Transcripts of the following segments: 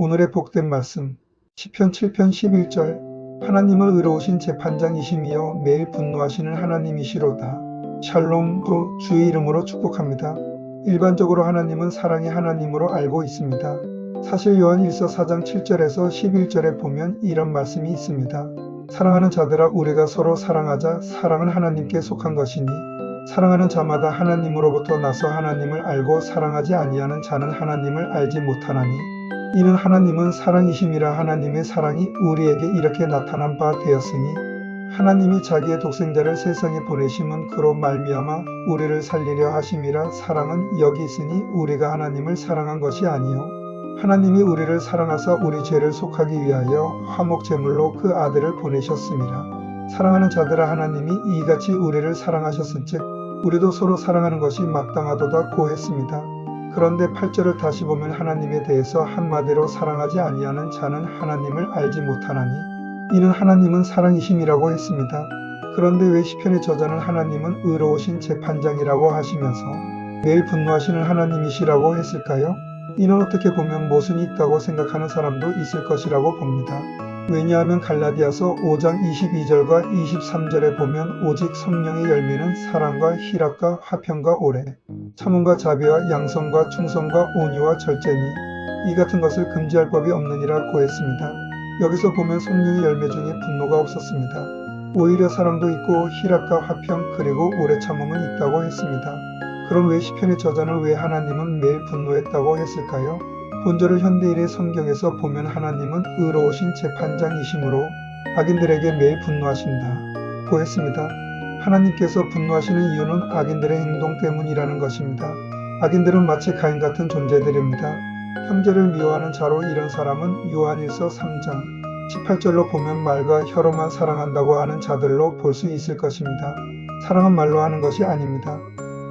오늘의 복된 말씀 시편 7편 11절 하나님은 의로우신 재판장이시며 매일 분노하시는 하나님이시로다. 샬롬 주의 이름으로 축복합니다. 일반적으로 하나님은 사랑의 하나님으로 알고 있습니다. 사실 요한 1서 4장 7절에서 11절에 보면 이런 말씀이 있습니다. 사랑하는 자들아 우리가 서로 사랑하자. 사랑은 하나님께 속한 것이니 사랑하는 자마다 하나님으로부터 나서 하나님을 알고 사랑하지 아니하는 자는 하나님을 알지 못하나니 이는 하나님은 사랑이심이라. 하나님의 사랑이 우리에게 이렇게 나타난 바 되었으니 하나님이 자기의 독생자를 세상에 보내심은 그로 말미암아 우리를 살리려 하심이라. 사랑은 여기 있으니 우리가 하나님을 사랑한 것이 아니요 하나님이 우리를 사랑하사 우리 죄를 속하기 위하여 화목제물로 그 아들을 보내셨음이라. 사랑하는 자들아 하나님이 이같이 우리를 사랑하셨은즉 우리도 서로 사랑하는 것이 마땅하도다 고했습니다. 그런데 8절을 다시 보면 하나님에 대해서 한마디로 사랑하지 아니하는 자는 하나님을 알지 못하나니 이는 하나님은 사랑이심이라고 했습니다. 그런데 왜 시편의 저자는 하나님은 의로우신 재판장이라고 하시면서 매일 분노하시는 하나님이시라고 했을까요? 이는 어떻게 보면 모순이 있다고 생각하는 사람도 있을 것이라고 봅니다. 왜냐하면 갈라디아서 5장 22절과 23절에 보면 오직 성령의 열매는 사랑과 희락과 화평과 오래, 참음과 자비와 양선과 충성과 온유와 절제니 이 같은 것을 금지할 법이 없느니라 고했습니다. 여기서 보면 성령의 열매 중에 분노가 없었습니다. 오히려 사랑도 있고 희락과 화평 그리고 오래 참음은 있다고 했습니다. 그럼 왜 시편의 저자는 왜 하나님은 매일 분노했다고 했을까요? 본절을 현대인의 성경에서 보면 하나님은 의로우신 재판장이시므로 악인들에게 매일 분노하신다 고했습니다. 하나님께서 분노하시는 이유는 악인들의 행동 때문이라는 것입니다. 악인들은 마치 가인 같은 존재들입니다. 형제를 미워하는 자로 이런 사람은 요한 1서 3장 18절로 보면 말과 혀로만 사랑한다고 하는 자들로 볼 수 있을 것입니다. 사랑은 말로 하는 것이 아닙니다.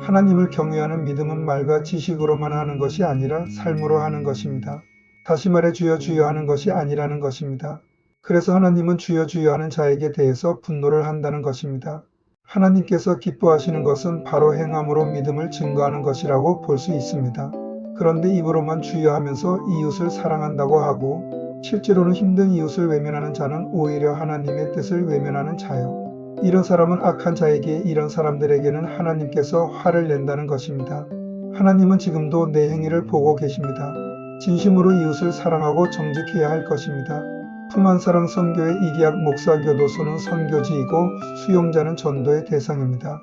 하나님을 경외하는 믿음은 말과 지식으로만 하는 것이 아니라 삶으로 하는 것입니다. 다시 말해 주여 주여 하는 것이 아니라는 것입니다. 그래서 하나님은 주여 주여 하는 자에게 대해서 분노를 한다는 것입니다. 하나님께서 기뻐하시는 것은 바로 행함으로 믿음을 증거하는 것이라고 볼 수 있습니다. 그런데 입으로만 주여 하면서 이웃을 사랑한다고 하고 실제로는 힘든 이웃을 외면하는 자는 오히려 하나님의 뜻을 외면하는 자요. 이런 사람은 악한 자에게 이런 사람들에게는 하나님께서 화를 낸다는 것입니다. 하나님은 지금도 내 행위를 보고 계십니다. 진심으로 이웃을 사랑하고 정직해야 할 것입니다. 품안사랑 선교회 이기학 목사 교도소는 선교지이고 수용자는 전도의 대상입니다.